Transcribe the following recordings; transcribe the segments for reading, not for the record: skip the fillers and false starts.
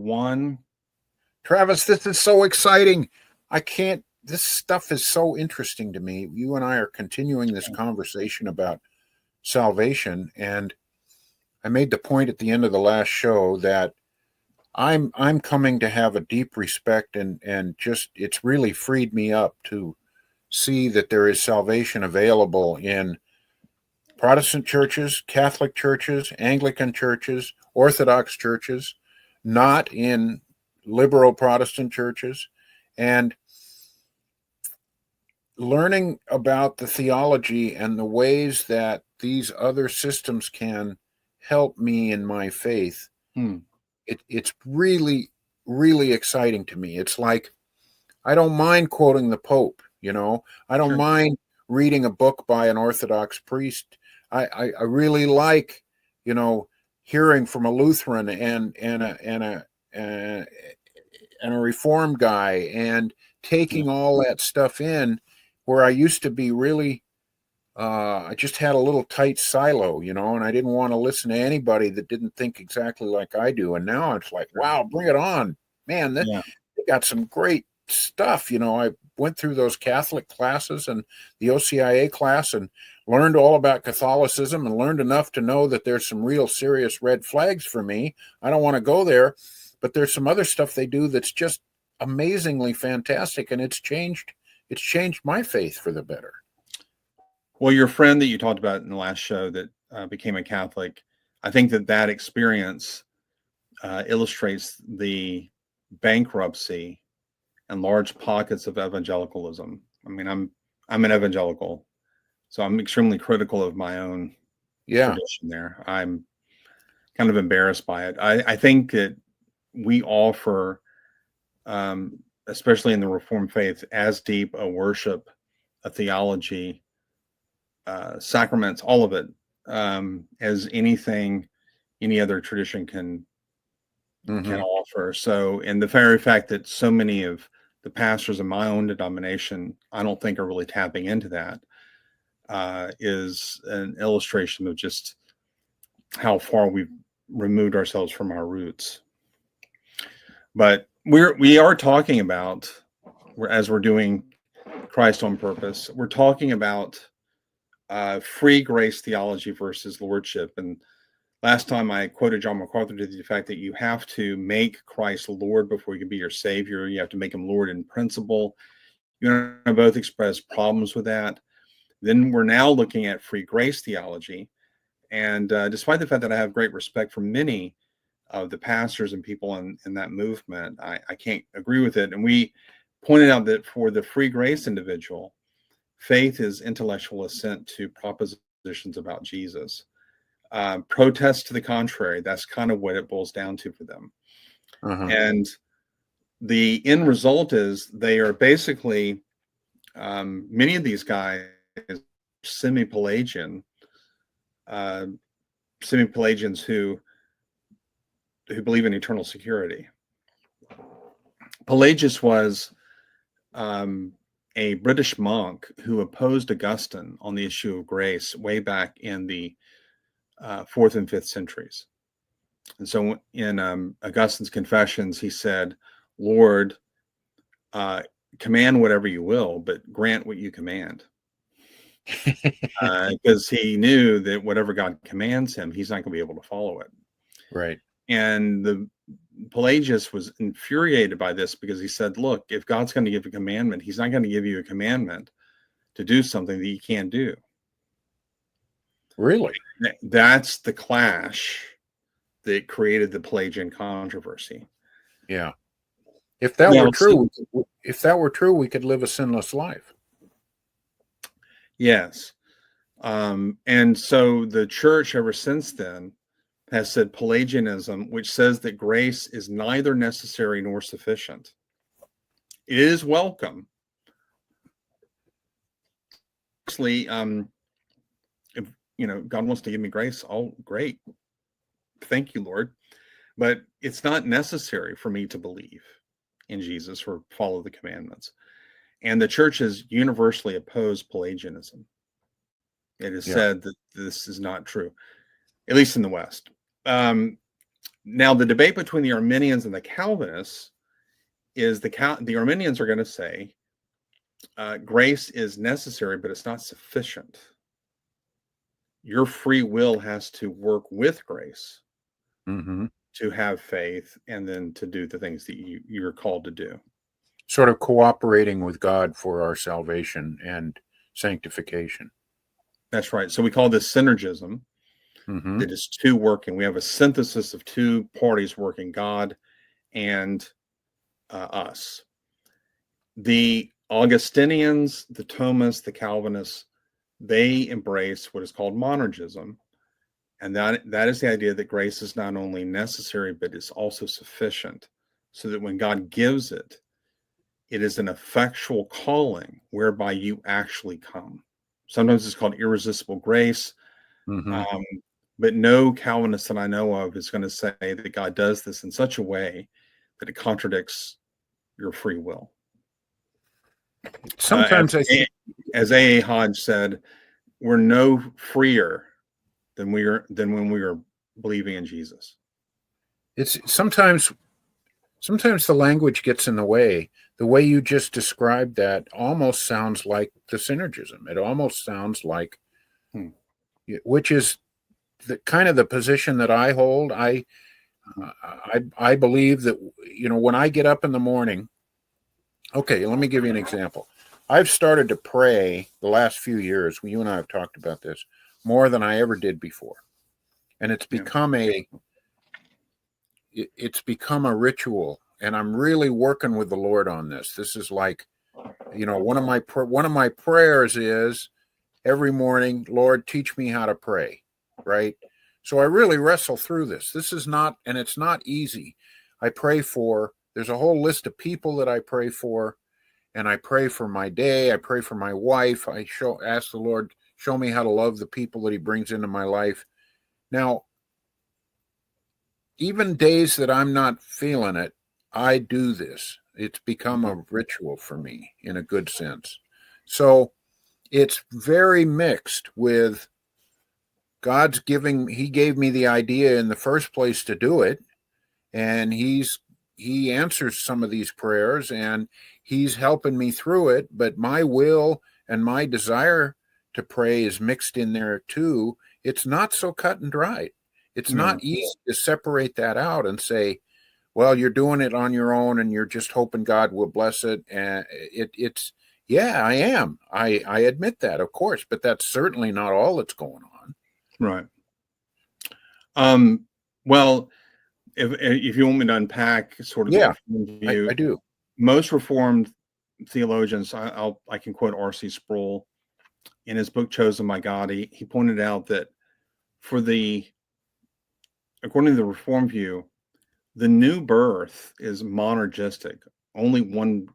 1. Travis, this is so exciting. This stuff is so interesting to me. You and I are continuing this conversation about salvation, and I made the point at the end of the last show that I'm coming to have a deep respect and just it's really freed me up to see that there is salvation available in Protestant churches, Catholic churches, Anglican churches, Orthodox churches, not in liberal Protestant churches, and learning about the theology and the ways that these other systems can help me in my faith. It's really, really exciting to me. It's like, I don't mind quoting the Pope, I don't mind reading a book by an Orthodox priest. I really like, hearing from a Lutheran and a Reformed guy, and taking all that stuff in, where I used to be really, I just had a little tight silo, and I didn't want to listen to anybody that didn't think exactly like I do. And now it's like, wow, bring it on, man. They got some great stuff. I went through those Catholic classes and the OCIA class and learned all about Catholicism, and learned enough to know that there's some real serious red flags for me. I don't want to go there, but there's some other stuff they do that's just amazingly fantastic, and it's changed my faith for the better. Well, your friend that you talked about in the last show that became a Catholic, I think that experience illustrates the bankruptcy and large pockets of evangelicalism. I mean, I'm an evangelical, so I'm extremely critical of my own tradition there. I'm kind of embarrassed by it. I think that we offer, especially in the Reformed faith, as deep a worship, a theology, sacraments, all of it, as anything any other tradition can offer. So, and the very fact that so many of the pastors in my own denomination, I don't think are really tapping into that, is an illustration of just how far we've removed ourselves from our roots. But we are talking about, as we're doing Christ on Purpose, we're talking about free grace theology versus lordship. And last time I quoted John MacArthur to the fact that you have to make Christ Lord before you can be your Savior. You have to make him Lord in principle. You and I both expressed problems with that. Then we're now looking at free grace theology. And despite the fact that I have great respect for many of the pastors and people in that movement, I can't agree with it. And we pointed out that for the free grace individual, faith is intellectual assent to propositions about Jesus. Protest to the contrary, that's kind of what it boils down to for them. And the end result is they are basically, many of these guys, semi-Pelagians who believe in eternal security. Pelagius was a British monk who opposed Augustine on the issue of grace way back in the 4th and 5th centuries. And so in Augustine's Confessions, he said, Lord, command whatever you will, but grant what you command. Because he knew that whatever God commands him, he's not going to be able to follow it. Right. And the Pelagius was infuriated by this because he said, look, if God's going to give a commandment, he's not going to give you a commandment to do something that you can't do. Really? That's the clash that created the Pelagian controversy. Yeah. If that were true, we could live a sinless life. Yes. And so the church ever since then has said Pelagianism, which says that grace is neither necessary nor sufficient. It is welcome. Actually, if God wants to give me grace, great. Thank you, Lord. But it's not necessary for me to believe in Jesus or follow the commandments. And the church has universally opposed Pelagianism. It is said that this is not true, at least in the West. Now, the debate between the Arminians and the Calvinists is the Arminians are going to say grace is necessary, but it's not sufficient. Your free will has to work with grace to have faith and then to do the things that you're called to do. Sort of cooperating with God for our salvation and sanctification. That's right. So we call this synergism. That is two working. We have a synthesis of two parties working, God and us. The Augustinians, the Thomists, the Calvinists, they embrace what is called monergism. And that is the idea that grace is not only necessary, but it's also sufficient. So that when God gives it, it is an effectual calling whereby you actually come. Sometimes it's called irresistible grace. But no Calvinist that I know of is going to say that God does this in such a way that it contradicts your free will. Sometimes as A.A. Hodge said, we're no freer than when we were believing in Jesus. It's sometimes the language gets in the way. The way you just described that almost sounds like the synergism. It almost sounds like, which is the kind of the position that I hold. I believe that, when I get up in the morning, okay, let me give you an example. I've started to pray the last few years. You and I have talked about this more than I ever did before. And it's become it's become a ritual, and I'm really working with the Lord on this. This is like, one of my prayers is every morning, Lord, teach me how to pray. Right. So I really wrestle through this. This is not, and it's not easy. There's a whole list of people that I pray for, and I pray for my day. I pray for my wife. Ask the Lord, show me how to love the people that he brings into my life. Now, even days that I'm not feeling it, I do this. It's become a ritual for me in a good sense. So it's very mixed with he gave me the idea in the first place to do it. And he answers some of these prayers and he's helping me through it. But my will and my desire to pray is mixed in there too. It's not so cut and dried. It's not easy to separate that out and say, well, you're doing it on your own and you're just hoping God will bless it. And I am. I admit that, of course, but that's certainly not all that's going on. Right. Well, if you want me to unpack sort of the Reformed view, I do. Most Reformed theologians, I can quote R.C. Sproul in his book Chosen by God. He pointed out that according to the Reformed view, the new birth is monergistic. Only one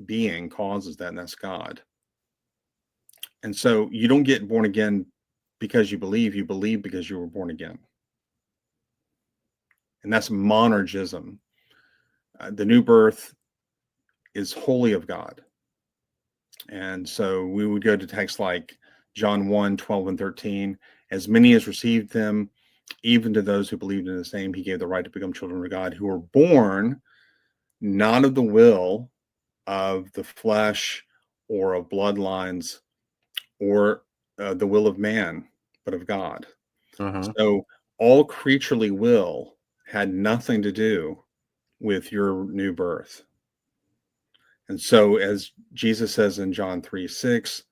being causes that, and that's God. And so you don't get born again because you believe because you were born again. And that's monergism. The new birth is wholly of God. And so we would go to texts like John 1:12 and 13. As many as received them, even to those who believed in his name, he gave the right to become children of God, who were born not of the will of the flesh or of bloodlines or the will of man, but of God. So all creaturely will had nothing to do with your new birth. And so as Jesus says in John 3:6,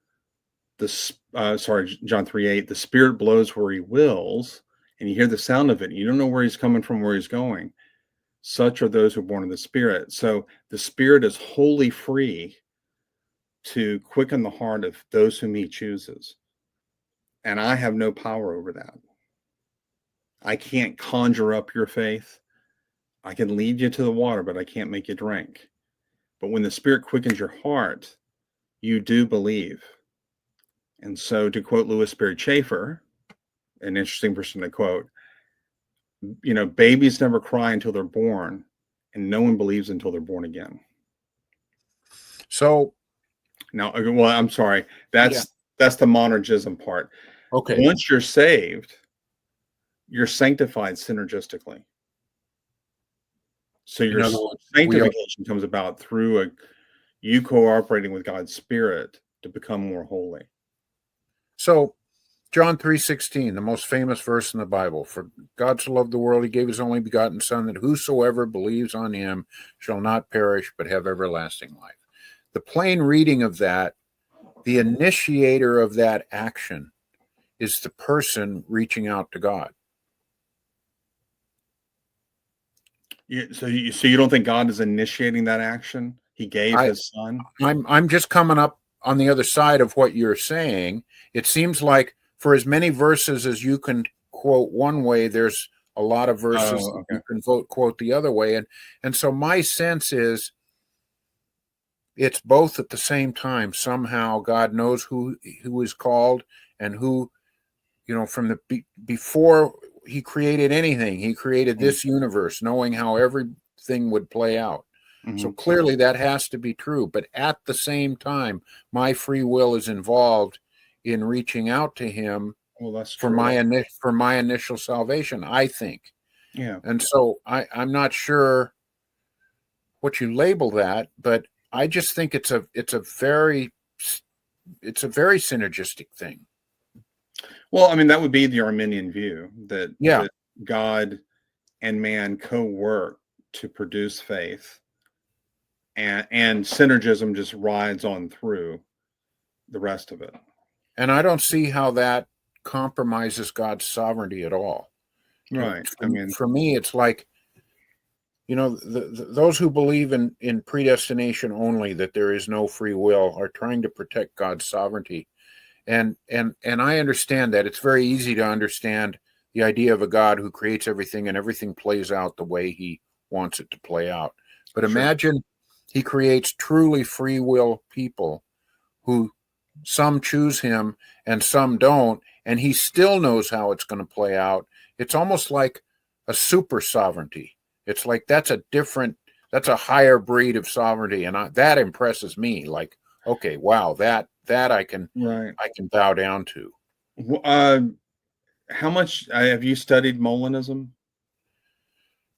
John 3:8, the Spirit blows where he wills, and you hear the sound of it. You don't know where he's coming from, where he's going. Such are those who are born of the Spirit. So the Spirit is wholly free to quicken the heart of those whom he chooses. And I have no power over that. I can't conjure up your faith. I can lead you to the water, but I can't make you drink. But when the Spirit quickens your heart, you do believe. And so, to quote Louis Sperry Chafer, an interesting person to quote, babies never cry until they're born, and no one believes until they're born again. So now, well, I'm sorry. That's the monergism part. Okay. Once you're saved, you're sanctified synergistically. So In your other words, sanctification comes about through you cooperating with God's Spirit to become more holy. So John 3:16, the most famous verse in the Bible. For God so loved the world, he gave his only begotten Son, that whosoever believes on him shall not perish, but have everlasting life. The plain reading of that, the initiator of that action is the person reaching out to God. So you don't think God is initiating that action? He gave his Son? I'm just coming up on the other side of what you're saying. It seems like for as many verses as you can quote one way, there's a lot of verses that you can quote the other way. And so my sense is it's both at the same time. Somehow God knows who is called and who, from the before he created anything, he created this universe, knowing how everything would play out. So clearly that has to be true. But at the same time, my free will is involved in reaching out to him for my initial salvation, I think. Yeah. And so I'm not sure what you label that, but I just think it's a very synergistic thing. Well, I mean, that would be the Arminian view that God and man co-work to produce faith, and synergism just rides on through the rest of it. And I don't see how that compromises God's sovereignty at all. Right. For me, it's like, those who believe in predestination only, that there is no free will, are trying to protect God's sovereignty. And I understand that. It's very easy to understand the idea of a God who creates everything and everything plays out the way he wants it to play out. But imagine he creates truly free will people who some choose him and some don't, and he still knows how it's going to play out. It's almost like a super sovereignty. It's like that's a higher breed of sovereignty, and that impresses me. Like, okay, wow, that I can bow down to. How much have you studied Molinism?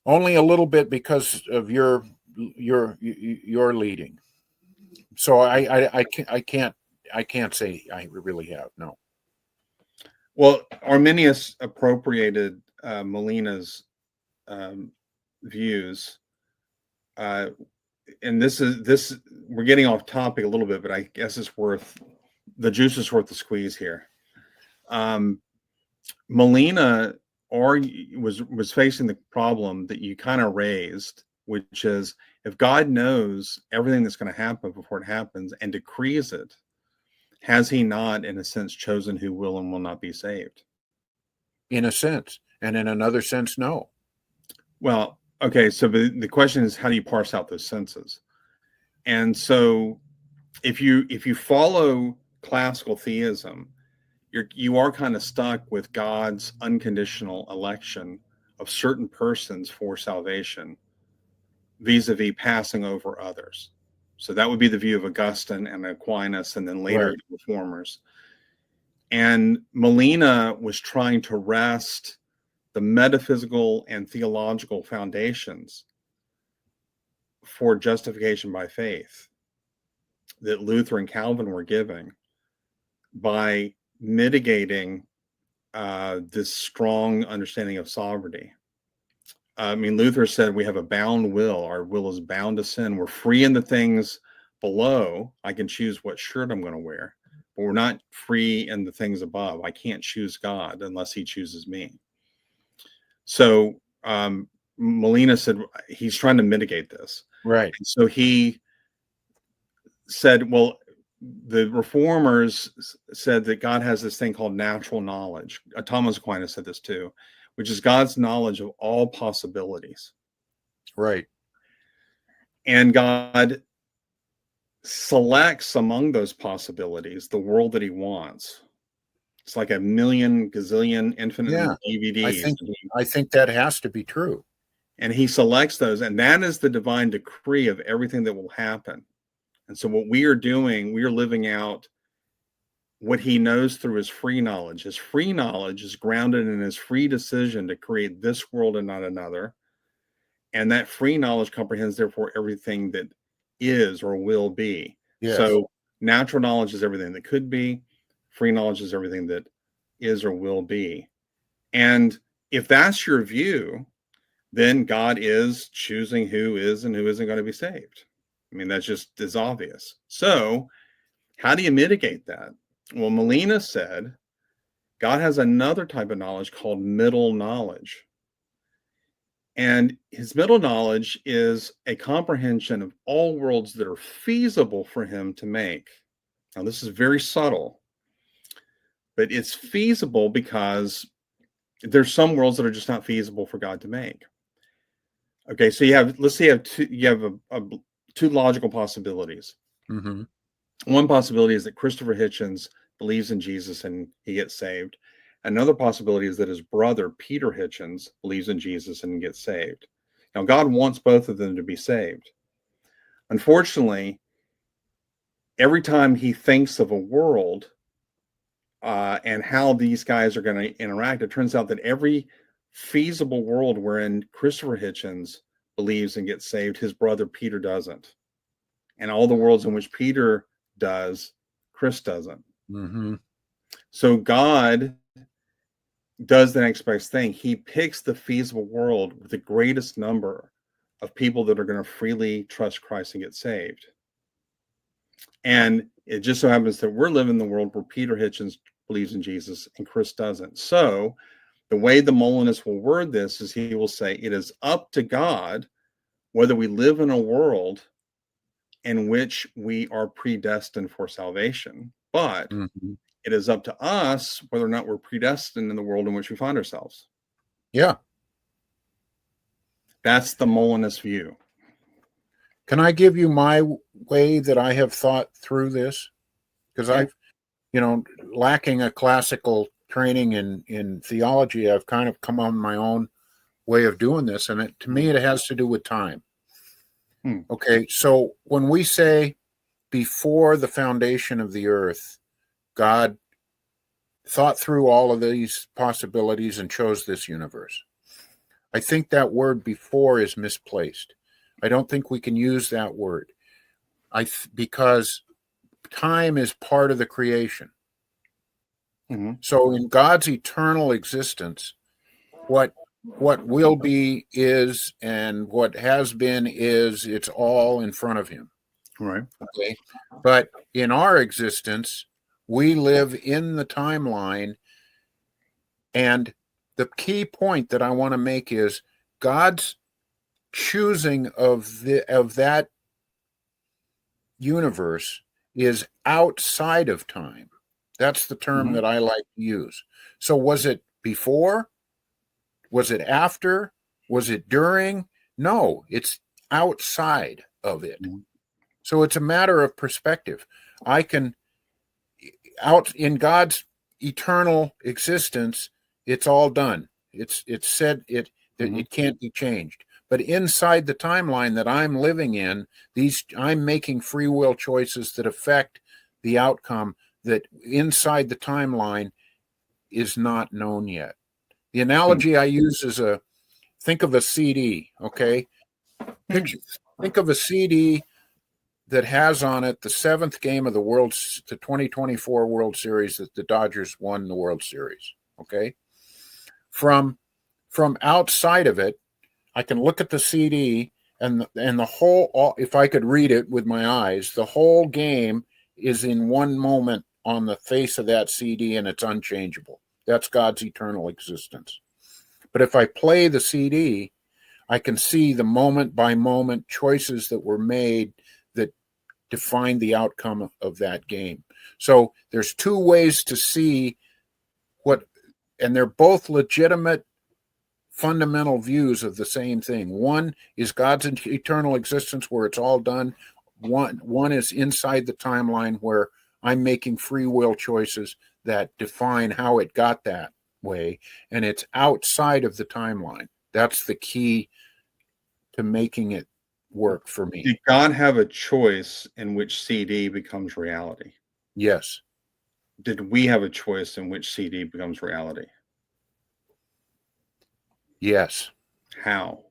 Only a little bit because of your leading. So I can't say I really have. No. Well, Arminius appropriated Molina's views, and this we're getting off topic a little bit, but I guess the juice is worth the squeeze here. Molina was facing the problem that you kind of raised, which is if God knows everything that's going to happen before it happens and decrees it, has he not, in a sense, chosen who will and will not be saved? In a sense, and in another sense, no. Well, okay, so the question is, how do you parse out those senses? And so if you follow classical theism, you are kind of stuck with God's unconditional election of certain persons for salvation vis-a-vis passing over others. So that would be the view of Augustine and Aquinas, and then later the reformers. And Molina was trying to wrest the metaphysical and theological foundations for justification by faith that Luther and Calvin were giving by mitigating this strong understanding of sovereignty. I mean, Luther said we have a bound will. Our will is bound to sin. We're free in the things below. I can choose what shirt I'm going to wear, but we're not free in the things above. I can't choose God unless he chooses me. So Molina said he's trying to mitigate this. Right. And so he said, well, the reformers said that God has this thing called natural knowledge. Thomas Aquinas said this too, which is God's knowledge of all possibilities. Right. And God selects among those possibilities the world that he wants. It's like a million gazillion infinite DVDs. I think that has to be true. And he selects those, and that is the divine decree of everything that will happen. And so what we are doing, we are living out what he knows through his free knowledge. His free knowledge is grounded in his free decision to create this world and not another. And that free knowledge comprehends, therefore, everything that is or will be. Yes. So natural knowledge is everything that could be. Free knowledge is everything that is or will be. And if that's your view, then God is choosing who is and who isn't going to be saved. I mean, that's just as obvious. So how do you mitigate that? Well, Molina said God has another type of knowledge called middle knowledge. And his middle knowledge is a comprehension of all worlds that are feasible for him to make. Now, this is very subtle, but it's feasible because there's some worlds that are just not feasible for God to make. Okay, so let's say you have two logical possibilities. Mm-hmm. One possibility is that Christopher Hitchens believes in Jesus and he gets saved. Another possibility is that his brother, Peter Hitchens, believes in Jesus and gets saved. Now, God wants both of them to be saved. Unfortunately, every time he thinks of a world and how these guys are going to interact, it turns out that every feasible world wherein Christopher Hitchens believes and gets saved, his brother Peter doesn't. And all the worlds in which Peter does, Chris doesn't. Mm-hmm. So God does the next best thing. He picks the feasible world with the greatest number of people that are going to freely trust Christ and get saved. And it just so happens that we're living in the world where Peter Hitchens believes in Jesus and Chris doesn't. So the way the Molinist will word this is he will say, it is up to God whether we live in a world in which we are predestined for salvation, but it is up to us whether or not we're predestined in the world in which we find ourselves. Yeah. That's the Molinist view. Can I give you my way that I have thought through this? Because I've, lacking a classical training in theology, I've kind of come on my own way of doing this. And to me, it has to do with time. Okay, so when we say before the foundation of the earth, God thought through all of these possibilities and chose this universe, I think that word before is misplaced. I don't think we can use that word because time is part of the creation. Mm-hmm. So in God's eternal existence, what will be is, and what has been is, it's all in front of him. Right. Okay. But in our existence, we live in the timeline. And the key point that I want to make is God's choosing of that universe is outside of time. That's the term that I like to use. So was it before? Was it after? Was it during? No, it's outside of it. So it's a matter of perspective. I can, out in God's eternal existence, it's all done. It's said it can't be changed. But inside the timeline that I'm living in, I'm making free will choices that affect the outcome that inside the timeline is not known yet. The analogy I use is think of a CD, okay? Think of a CD that has on it the seventh game of the 2024 World Series that the Dodgers won the World Series, okay? From outside of it, I can look at the CD and the whole, if I could read it with my eyes, the whole game is in one moment on the face of that CD and it's unchangeable. That's God's eternal existence. But if I play the CD, I can see the moment by moment choices that were made that define the outcome of that game. So there's two ways to see and they're both legitimate fundamental views of the same thing. One is God's eternal existence where it's all done. One is inside the timeline where I'm making free will choices that define how it got that way, and it's outside of the timeline. That's the key to making it work for me. Did God have a choice in which CD becomes reality? Yes. Did we have a choice in which CD becomes reality? Yes. How?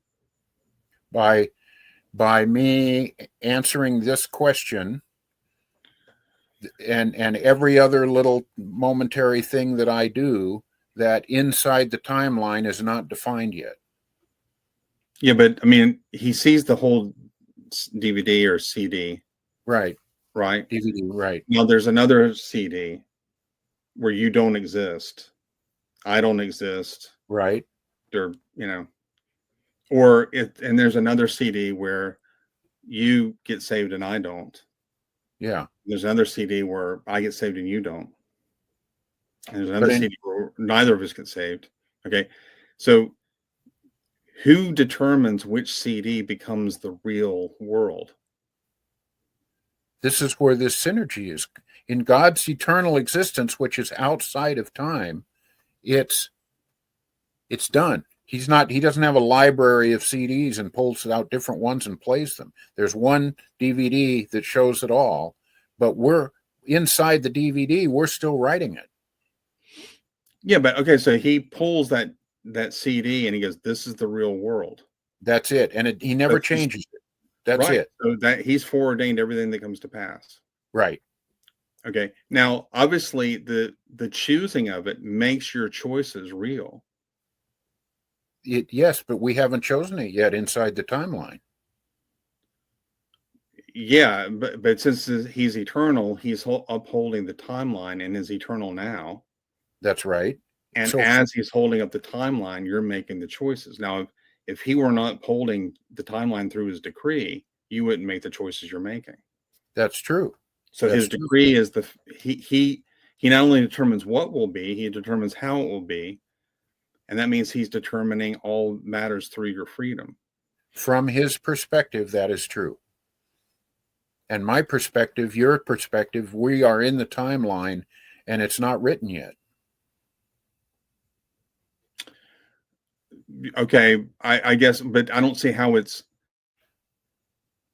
by me answering this question and every other little momentary thing that I do, that inside the timeline is not defined yet. Yeah, but I mean, he sees the whole DVD or CD. Right. Right. DVD. Right. Now there's another CD where you don't exist. I don't exist. Right. Or, and there's another CD where you get saved and I don't. Yeah. There's another CD where I get saved and you don't. And there's another CD where neither of us get saved. Okay. So who determines which CD becomes the real world? This is where this synergy is. In God's eternal existence, which is outside of time, it's done. He doesn't have a library of CDs and pulls out different ones and plays them. There's one DVD that shows it all, but we're inside the DVD, we're still writing it. Yeah, but okay, so he pulls that CD and he goes, "This is the real world." That's it, and he never changes it. That's right. it. So that he's foreordained everything that comes to pass. Right. Okay. Now, obviously, the choosing of it makes your choices real. Yes, but we haven't chosen it yet inside the timeline. Yeah, but since he's eternal, he's upholding the timeline and is eternal now. That's right. And so, as he's holding up the timeline, you're making the choices. Now, if he were not holding the timeline through his decree, you wouldn't make the choices you're making. That's true. So his decree is he not only determines what will be, he determines how it will be. And that means he's determining all matters through your freedom. From his perspective, that is true. And my perspective, your perspective, we are in the timeline and it's not written yet. Okay, I guess, but I don't see how if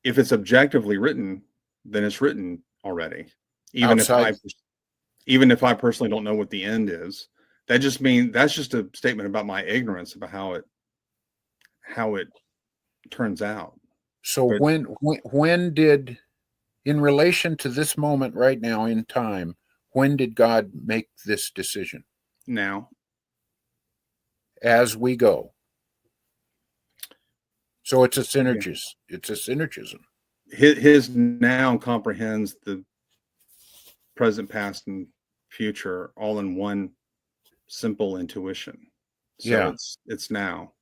it's objectively written, then it's written already. Even if I personally don't know what the end is, that's just a statement about my ignorance about how it turns out. So when did, in relation to this moment right now in time, when did God make this decision? Now. As we go. So it's a synergism. It's a synergism. His now comprehends the present, past, and future all in one simple intuition. So it's now.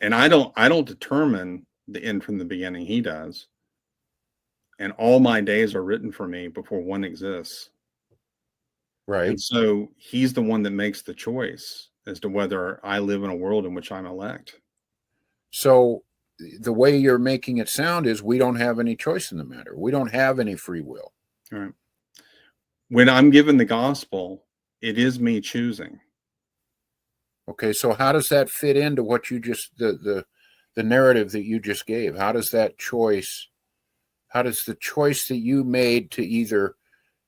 And I don't determine the end from the beginning. He does. And all my days are written for me before one exists. Right. And so he's the one that makes the choice as to whether I live in a world in which I'm elect. So the way you're making it sound is we don't have any choice in the matter. We don't have any free will. All right. When I'm given the gospel, it is me choosing. Okay, so how does that fit into what you just the narrative that you just gave? How does the choice that you made to either,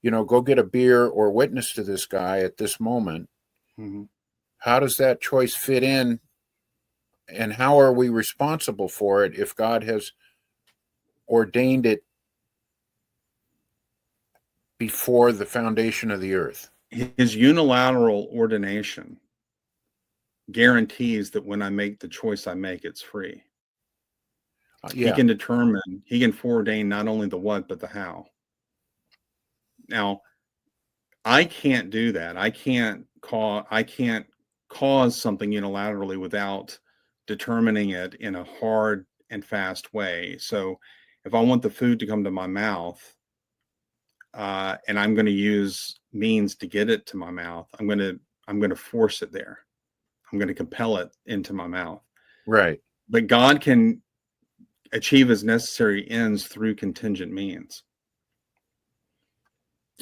go get a beer or witness to this guy at this moment, how does that choice fit in? And how are we responsible for it if God has ordained it before the foundation of the earth? His unilateral ordination guarantees that when I make the choice I make, it's free. He can foreordain not only the what, but the how. Now, I can't do that. I can't cause something unilaterally without determining it in a hard and fast way. So if I want the food to come to my mouth, and I'm going to use means to get it to my mouth, I'm going to force it there. I'm going to compel it into my mouth. Right. But God can achieve his necessary ends through contingent means.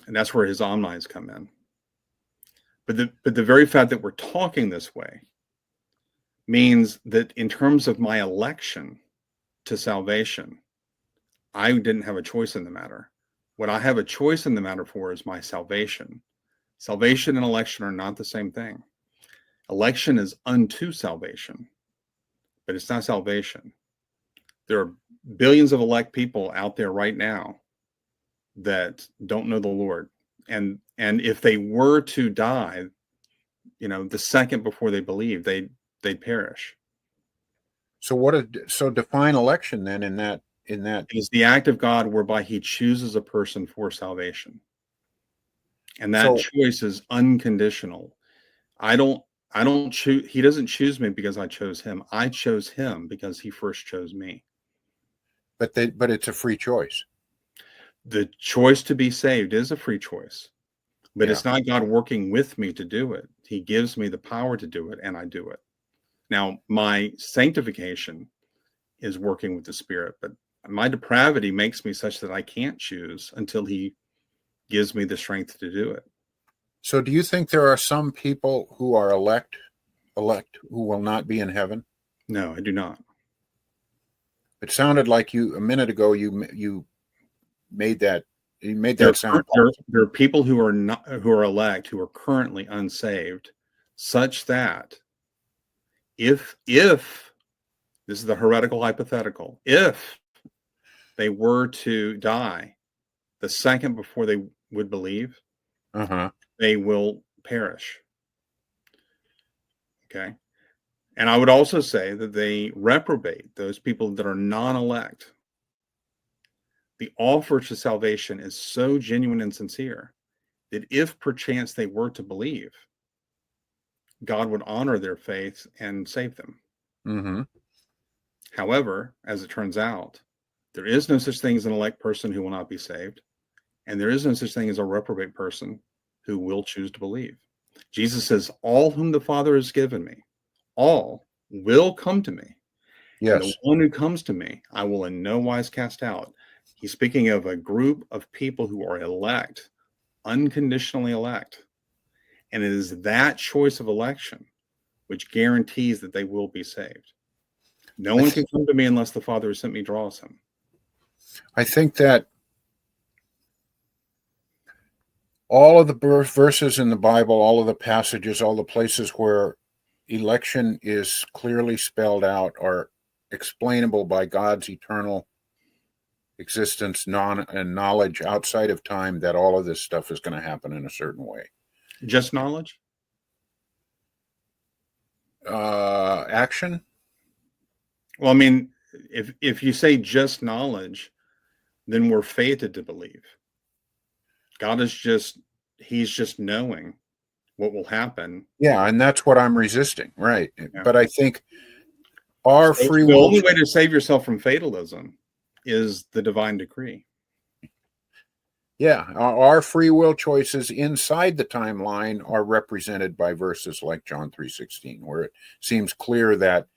And that's where his omnis come in. But the very fact that we're talking this way means that in terms of my election to salvation, I didn't have a choice in the matter. What I have a choice in the matter for is my salvation. Salvation and election are not the same thing. Election is unto salvation, but it's not salvation. There are billions of elect people out there right now that don't know the Lord. And if they were to die, the second before they believe, they'd perish. So define election then in that. It is the act of God whereby he chooses a person for salvation. And that choice is unconditional. I don't choose. He doesn't choose me because I chose him. I chose him because he first chose me. But it's a free choice. The choice to be saved is a free choice, but it's not God working with me to do it. He gives me the power to do it, and I do it. Now, my sanctification is working with the Spirit, but my depravity makes me such that I can't choose until he gives me the strength to do it. So do you think there are some people who are elect who will not be in heaven? No, I do not. It sounded like a minute ago you made that sound. There are people who are elect who are currently unsaved, such that if this is the heretical hypothetical, if they were to die the second before they would believe, they will perish. Okay. And I would also say that they reprobate those people that are non-elect. The offer to salvation is so genuine and sincere that if perchance they were to believe, God would honor their faith and save them. Mm-hmm. However, as it turns out, there is no such thing as an elect person who will not be saved, and there is no such thing as a reprobate person who will choose to believe. Jesus says, all whom the Father has given me, all will come to me. Yes. And the one who comes to me, I will in no wise cast out. He's speaking of a group of people who are elect, unconditionally elect. And it is that choice of election which guarantees that they will be saved. No one can come to me unless the Father who sent me draws him. I think that all of the verses in the Bible, all of the passages, all the places where election is clearly spelled out are explainable by God's eternal existence, and knowledge outside of time that all of this stuff is going to happen in a certain way. Just knowledge? Action? Well, I mean, if you say just knowledge, then we're fated to believe. God is he's just knowing what will happen. Yeah, and that's what I'm resisting, right? Yeah. But I think our free will... The only way to save yourself from fatalism is the divine decree. Yeah, our free will choices inside the timeline are represented by verses like John 3:16, where it seems clear that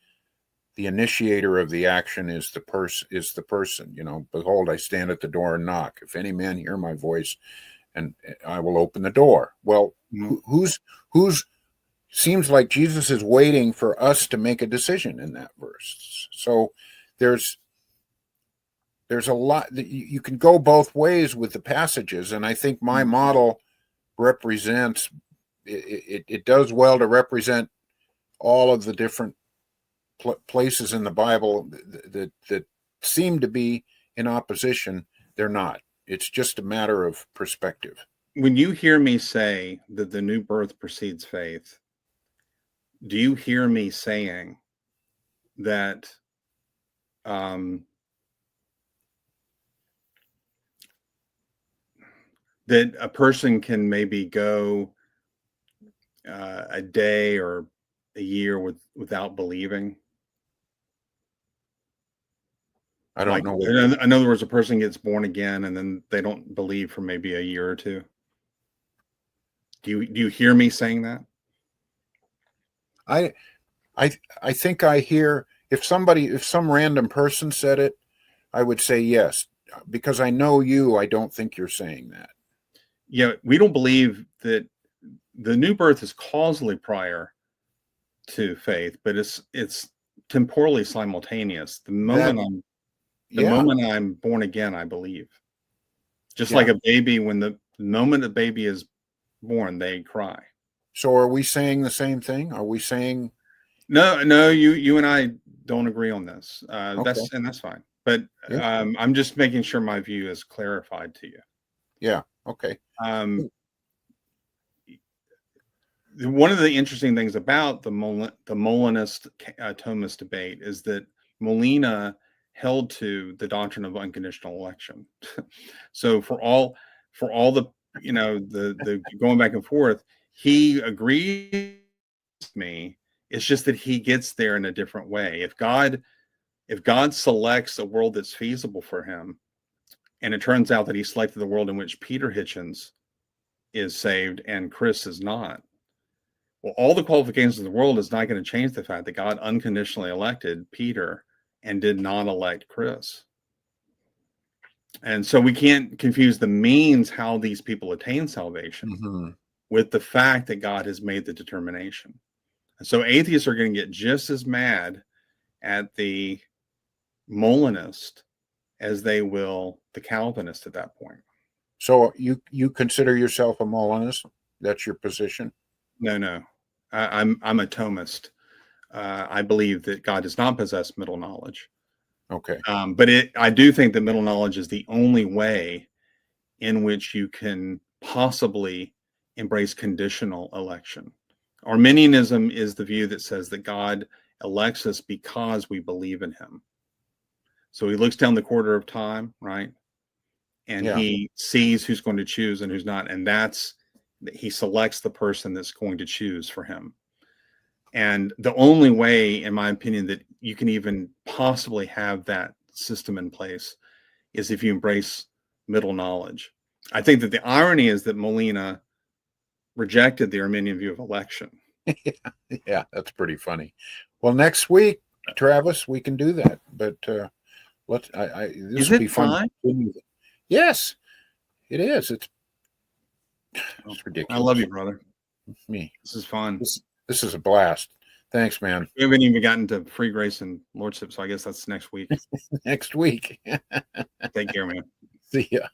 the initiator of the action is the person. Behold, I stand at the door and knock. If any man hear my voice, and I will open the door. Well, who's seems like Jesus is waiting for us to make a decision in that verse. So there's a lot that you can go both ways with the passages, and I think my model represents it does well to represent all of the different places in the Bible that seem to be in opposition. They're not. It's just a matter of perspective. When you hear me say that the new birth precedes faith, do you hear me saying that that a person can maybe go a day or a year without believing? I don't know. In other words, a person gets born again and then they don't believe for maybe a year or two. Do you hear me saying that? I think I hear, if some random person said it, I would say yes, because I know you. I don't think you're saying that. Yeah, we don't believe that the new birth is causally prior to faith, but it's temporally simultaneous. The moment I'm born again, I believe. Just like a baby, when the moment a baby is born, they cry. So are we saying the same thing? Are we saying no? You and I don't agree on this. Okay. That's fine. But Yeah. I'm just making sure my view is clarified to you. Yeah. Okay. One of the interesting things about the Molinist Thomist debate is that Molina held to the doctrine of unconditional election. So for all the the going back and forth, he agrees with me. It's just that he gets there in a different way. If God selects a world that's feasible for him, and it turns out that he selected the world in which Peter Hitchens is saved and Chris is not, well, all the qualifications of the world is not going to change the fact that God unconditionally elected Peter and did not elect Chris. And so we can't confuse the means how these people attain salvation with the fact that God has made the determination. And so atheists are going to get just as mad at the Molinist as they will the Calvinist at that point. So you consider yourself a Molinist? That's your position? No. I'm a Thomist. I believe that God does not possess middle knowledge. Okay. But I do think that middle knowledge is the only way in which you can possibly embrace conditional election. Arminianism is the view that says that God elects us because we believe in him. So he looks down the quarter of time, right? And he sees who's going to choose and who's not. And he selects the person that's going to choose for him. And the only way, in my opinion, that you can even possibly have that system in place is if you embrace middle knowledge. I think that the irony is that Molina rejected the Arminian view of election. Yeah, that's pretty funny. Well, next week, Travis, we can do that. But this will be fun. Yes, it is. It's ridiculous. I love you, brother. Me. This is fun. This is a blast. Thanks, man. We haven't even gotten to free grace and lordship, so I guess that's next week. Next week. Take care, man. See ya.